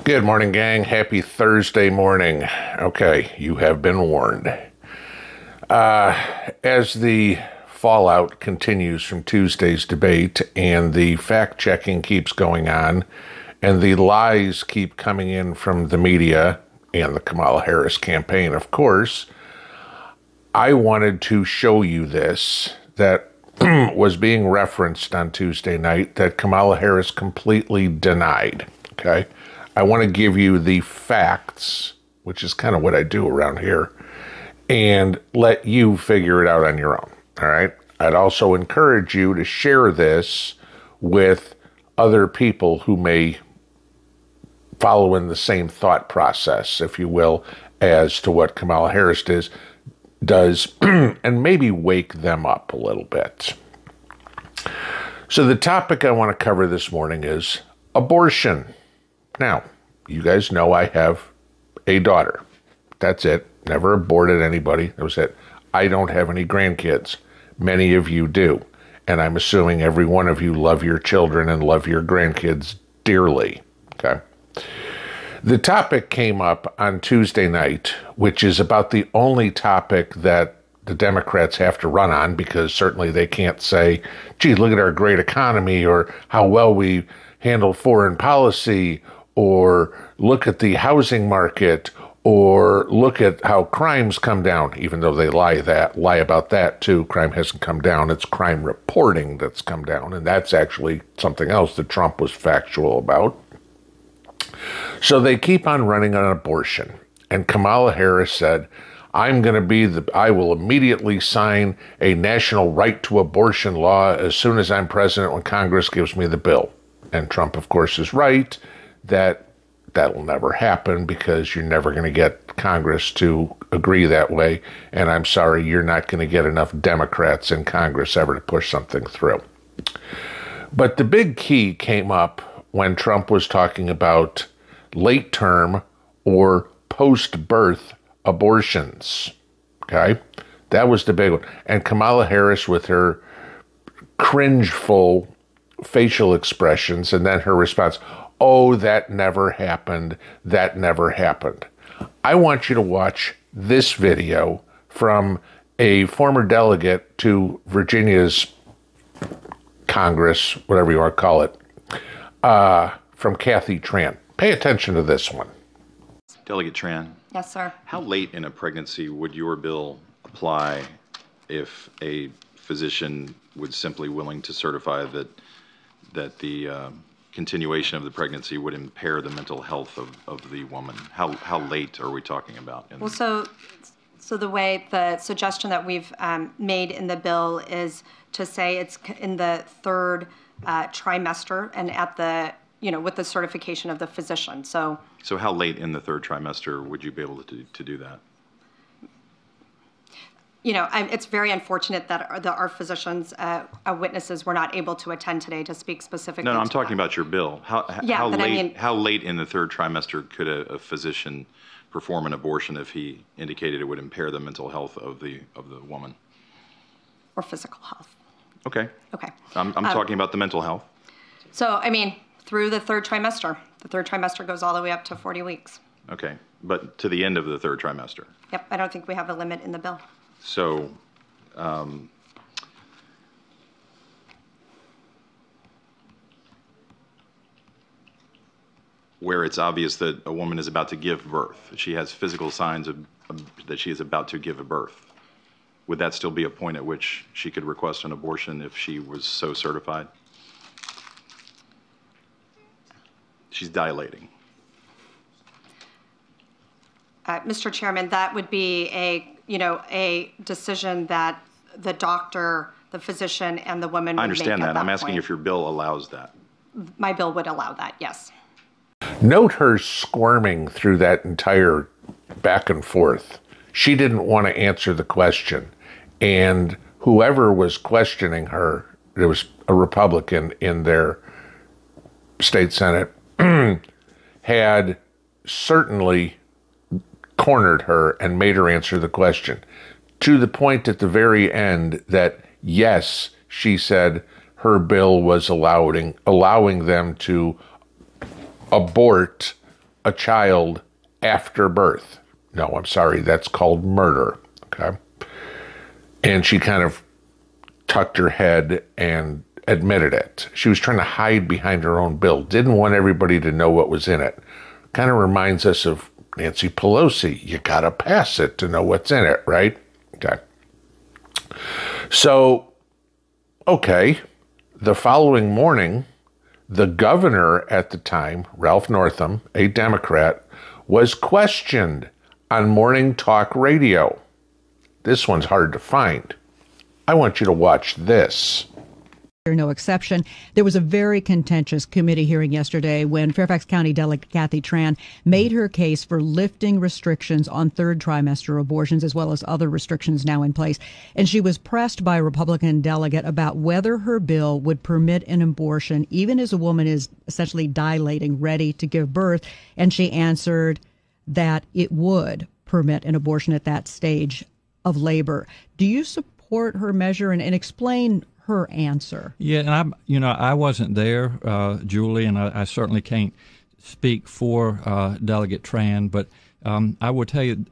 Good morning, gang. Happy Thursday morning. Okay, you have been warned. As the fallout continues from Tuesday's debate and the fact-checking keeps going on and the lies keep coming in from the media and the Kamala Harris campaign, of course, I wanted to show you this that was being referenced on Tuesday night that Kamala Harris completely denied, okay? I want to give you the facts, which is kind of what I do around here, and let you figure it out on your own, all right? I'd also encourage you to share this with other people who may follow in the same thought process, if you will, as to what Kamala Harris does, and maybe wake them up a little bit. So the topic I want to cover this morning is abortion. Now, you guys know I have a daughter. That's it. Never aborted anybody. That was it. I don't have any grandkids. Many of you do. And I'm assuming every one of you love your children and love your grandkids dearly. Okay. The topic came up on Tuesday night, which is about the only topic that the Democrats have to run on, because certainly they can't say, gee, look at our great economy, or how well we handle foreign policy, or look at the housing market, or look at how crimes come down, even though they lie about that too. Crime hasn't come down. It's crime reporting that's come down, and that's actually something else that Trump was factual about. So they keep on running on abortion. And Kamala Harris said, I will immediately sign a national right to abortion law as soon as I'm president when Congress gives me the bill. And Trump, of course, is right that will never happen because you're never going to get Congress to agree that way. And I'm sorry, you're not going to get enough Democrats in Congress ever to push something through. But the big key came up when Trump was talking about late term or post-birth abortions. Okay? That was the big one. And Kamala Harris, with her cringeful facial expressions, and then her response, oh, that never happened. That never happened. I want you to watch this video from a former delegate to Virginia's Congress, whatever you want to call it, from Kathy Tran. Pay attention to this one. Delegate Tran. Yes, sir. How late in a pregnancy would your bill apply if a physician was simply willing to certify that the continuation of the pregnancy would impair the mental health of the woman? How late are we talking about? Well, so the way the suggestion that we've made in the bill is to say it's in the third trimester and at the, with the certification of the physician. So how late in the third trimester would you be able to do that? It's very unfortunate that our physicians, witnesses, were not able to attend today to speak specifically. No, I'm talking about your bill. How late in the third trimester could a physician perform an abortion if he indicated it would impair the mental health of the woman? Or physical health. Okay. Okay. I'm talking about the mental health. So, through the third trimester. The third trimester goes all the way up to 40 weeks. Okay. But to the end of the third trimester? Yep. I don't think we have a limit in the bill. So, where it's obvious that a woman is about to give birth, she has physical signs that she is about to give a birth, would that still be a point at which she could request an abortion if she was so certified? She's dilating. Mr. Chairman, that would be a decision that the doctor, the physician, and the woman would make. I understand that. I'm asking point. if your bill allows that. My bill would allow that, yes. Note her squirming through that entire back and forth. She didn't want to answer the question. And whoever was questioning her, there was a Republican in their state Senate, had certainly cornered her and made her answer the question, to the point at the very end that, yes, she said her bill was allowing them to abort a child after birth. No, I'm sorry, that's called murder, okay? And she kind of tucked her head and admitted it. She was trying to hide behind her own bill, didn't want everybody to know what was in it. Kind of reminds us of Nancy Pelosi. You gotta pass it to know what's in it, right? Okay. So, okay, the following morning, the governor at the time, Ralph Northam, a Democrat, was questioned on morning talk radio. This one's hard to find. I want you to watch this. No exception. There was a very contentious committee hearing yesterday when Fairfax County Delegate Kathy Tran made her case for lifting restrictions on third trimester abortions, as well as other restrictions now in place. And she was pressed by a Republican delegate about whether her bill would permit an abortion even as a woman is essentially dilating, ready to give birth. And she answered that it would permit an abortion at that stage of labor. Do you support her measure and explain her answer? Yeah, and I wasn't there, Julie, and I certainly can't speak for Delegate Tran, but I would tell you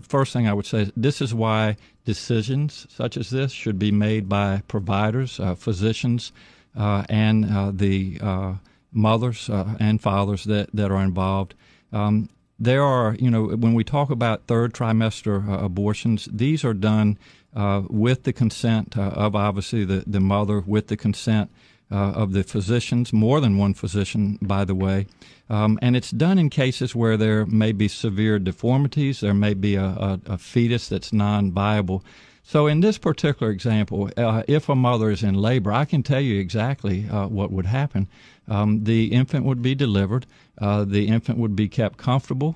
first thing I would say is this is why decisions such as this should be made by providers, physicians, and the mothers and fathers that are involved. There are, when we talk about third trimester abortions, these are done with the consent of obviously the mother, with the consent of the physicians, more than one physician, by the way. And it's done in cases where there may be severe deformities, there may be a fetus that's non-viable. So in this particular example, if a mother is in labor, I can tell you exactly what would happen. The infant would be delivered. The infant would be kept comfortable.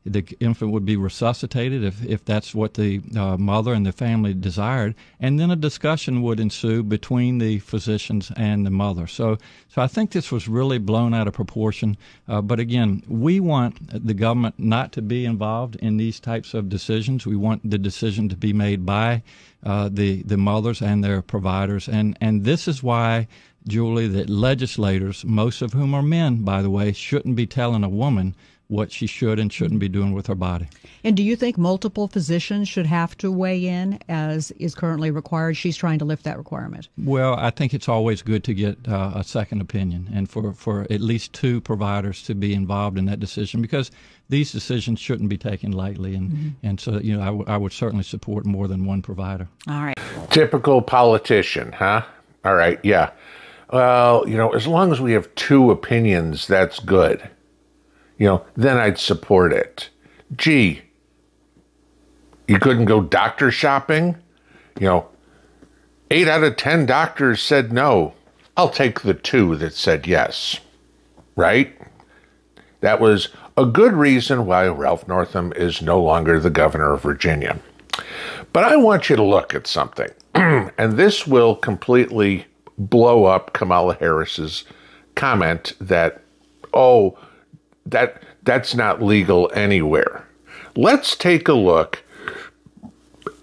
The infant would be resuscitated if that's what the mother and the family desired. And then a discussion would ensue between the physicians and the mother. So I think this was really blown out of proportion. But again, we want the government not to be involved in these types of decisions. We want the decision to be made by the mothers and their providers. And this is why, Julie, that legislators, most of whom are men, by the way, shouldn't be telling a woman what she should and shouldn't be doing with her body. And do you think multiple physicians should have to weigh in, as is currently required? She's trying to lift that requirement. Well, I think it's always good to get a second opinion and for at least two providers to be involved in that decision, because these decisions shouldn't be taken lightly. And so, I would certainly support more than one provider. All right. Typical politician, huh? All right, yeah. Well, as long as we have two opinions, that's good. Then I'd support it. Gee, you couldn't go doctor shopping? 8 out of 10 doctors said no. I'll take the 2 that said yes. Right? That was a good reason why Ralph Northam is no longer the governor of Virginia. But I want you to look at something. And this will completely blow up Kamala Harris's comment that, that's not legal anywhere. Let's take a look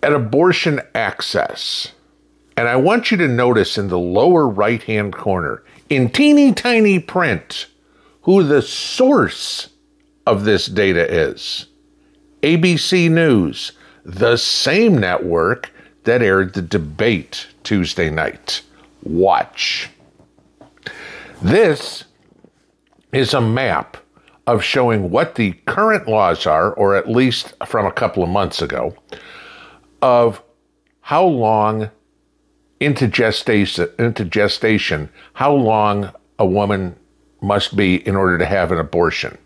at abortion access. And I want you to notice in the lower right-hand corner, in teeny tiny print, who the source of this data is. ABC News, the same network that aired the debate Tuesday night. Watch. This is a map of showing what the current laws are, or at least from a couple of months ago, of how long into gestation, how long a woman must be in order to have an abortion.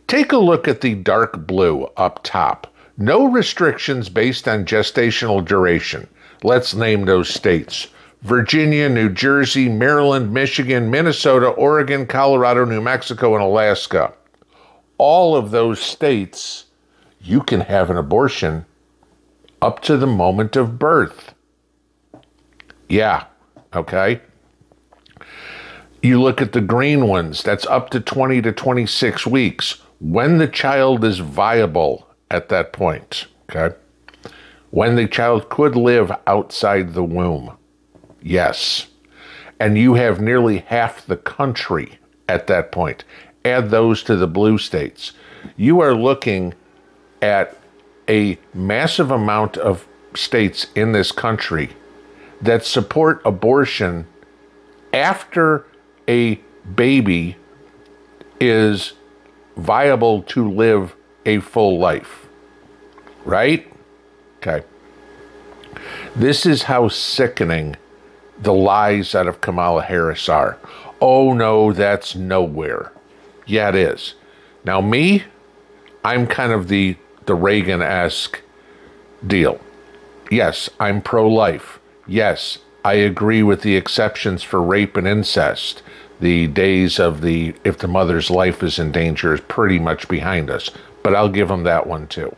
Take a look at the dark blue up top. No restrictions based on gestational duration. Let's name those states. Virginia, New Jersey, Maryland, Michigan, Minnesota, Oregon, Colorado, New Mexico, and Alaska. All of those states, you can have an abortion up to the moment of birth. Yeah, okay. You look at the green ones, that's up to 20 to 26 weeks, when the child is viable at that point, okay? When the child could live outside the womb. Yes. And you have nearly half the country at that point. add those to the blue states. You are looking at a massive amount of states in this country that support abortion after a baby is viable to live a full life. Right? Okay. This is how sickening the lies out of Kamala Harris are. Oh no, that's nowhere. Yeah, it is. Now me, I'm kind of the Reagan-esque deal. Yes, I'm pro-life. Yes, I agree with the exceptions for rape and incest. The days of if the mother's life is in danger is pretty much behind us. But I'll give them that one too.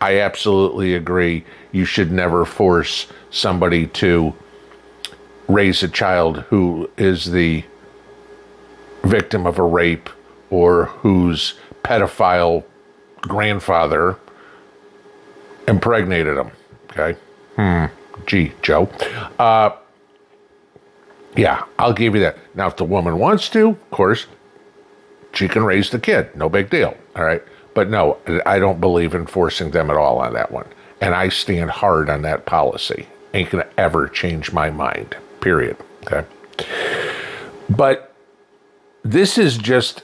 I absolutely agree you should never force somebody to raise a child who is the victim of a rape or whose pedophile grandfather impregnated him. Okay? Gee, Joe. Yeah, I'll give you that. Now, if the woman wants to, of course, she can raise the kid. No big deal. All right? But no, I don't believe in forcing them at all on that one. And I stand hard on that policy. Ain't going to ever change my mind. Period. Okay? But this is just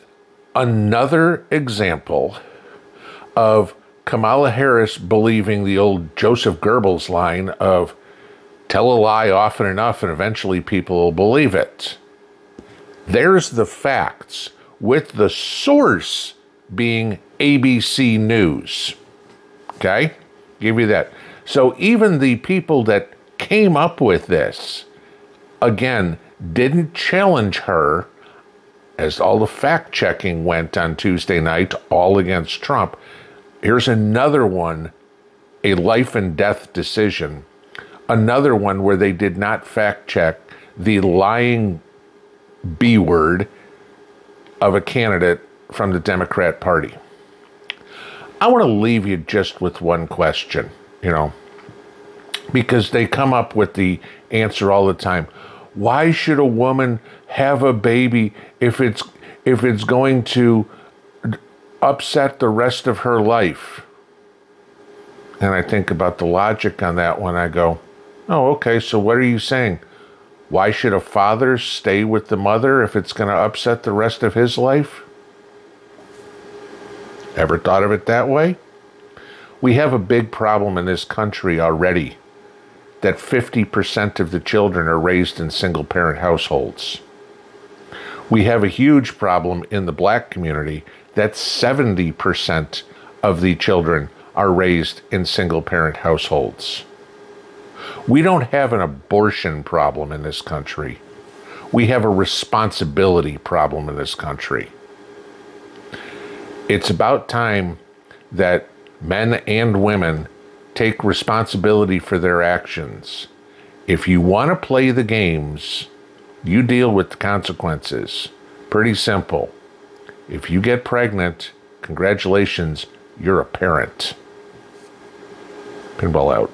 another example of Kamala Harris believing the old Joseph Goebbels line of tell a lie often enough and eventually people will believe it. There's the facts, with the source being ABC News. Okay? Give you that. So even the people that came up with this, again, didn't challenge her, as all the fact-checking went on Tuesday night, all against Trump. Here's another one, a life and death decision. Another one where they did not fact-check the lying B word of a candidate from the Democrat Party. I want to leave you just with one question, because they come up with the answer all the time. Why should a woman have a baby if it's going to upset the rest of her life? And I think about the logic on that one. I go, oh, okay, so what are you saying? Why should a father stay with the mother if it's going to upset the rest of his life? Ever thought of it that way? We have a big problem in this country already that 50% of the children are raised in single-parent households. We have a huge problem in the black community that 70% of the children are raised in single-parent households. We don't have an abortion problem in this country. We have a responsibility problem in this country. It's about time that men and women take responsibility for their actions. If you want to play the games, you deal with the consequences. Pretty simple. If you get pregnant, congratulations, you're a parent. Pinball out.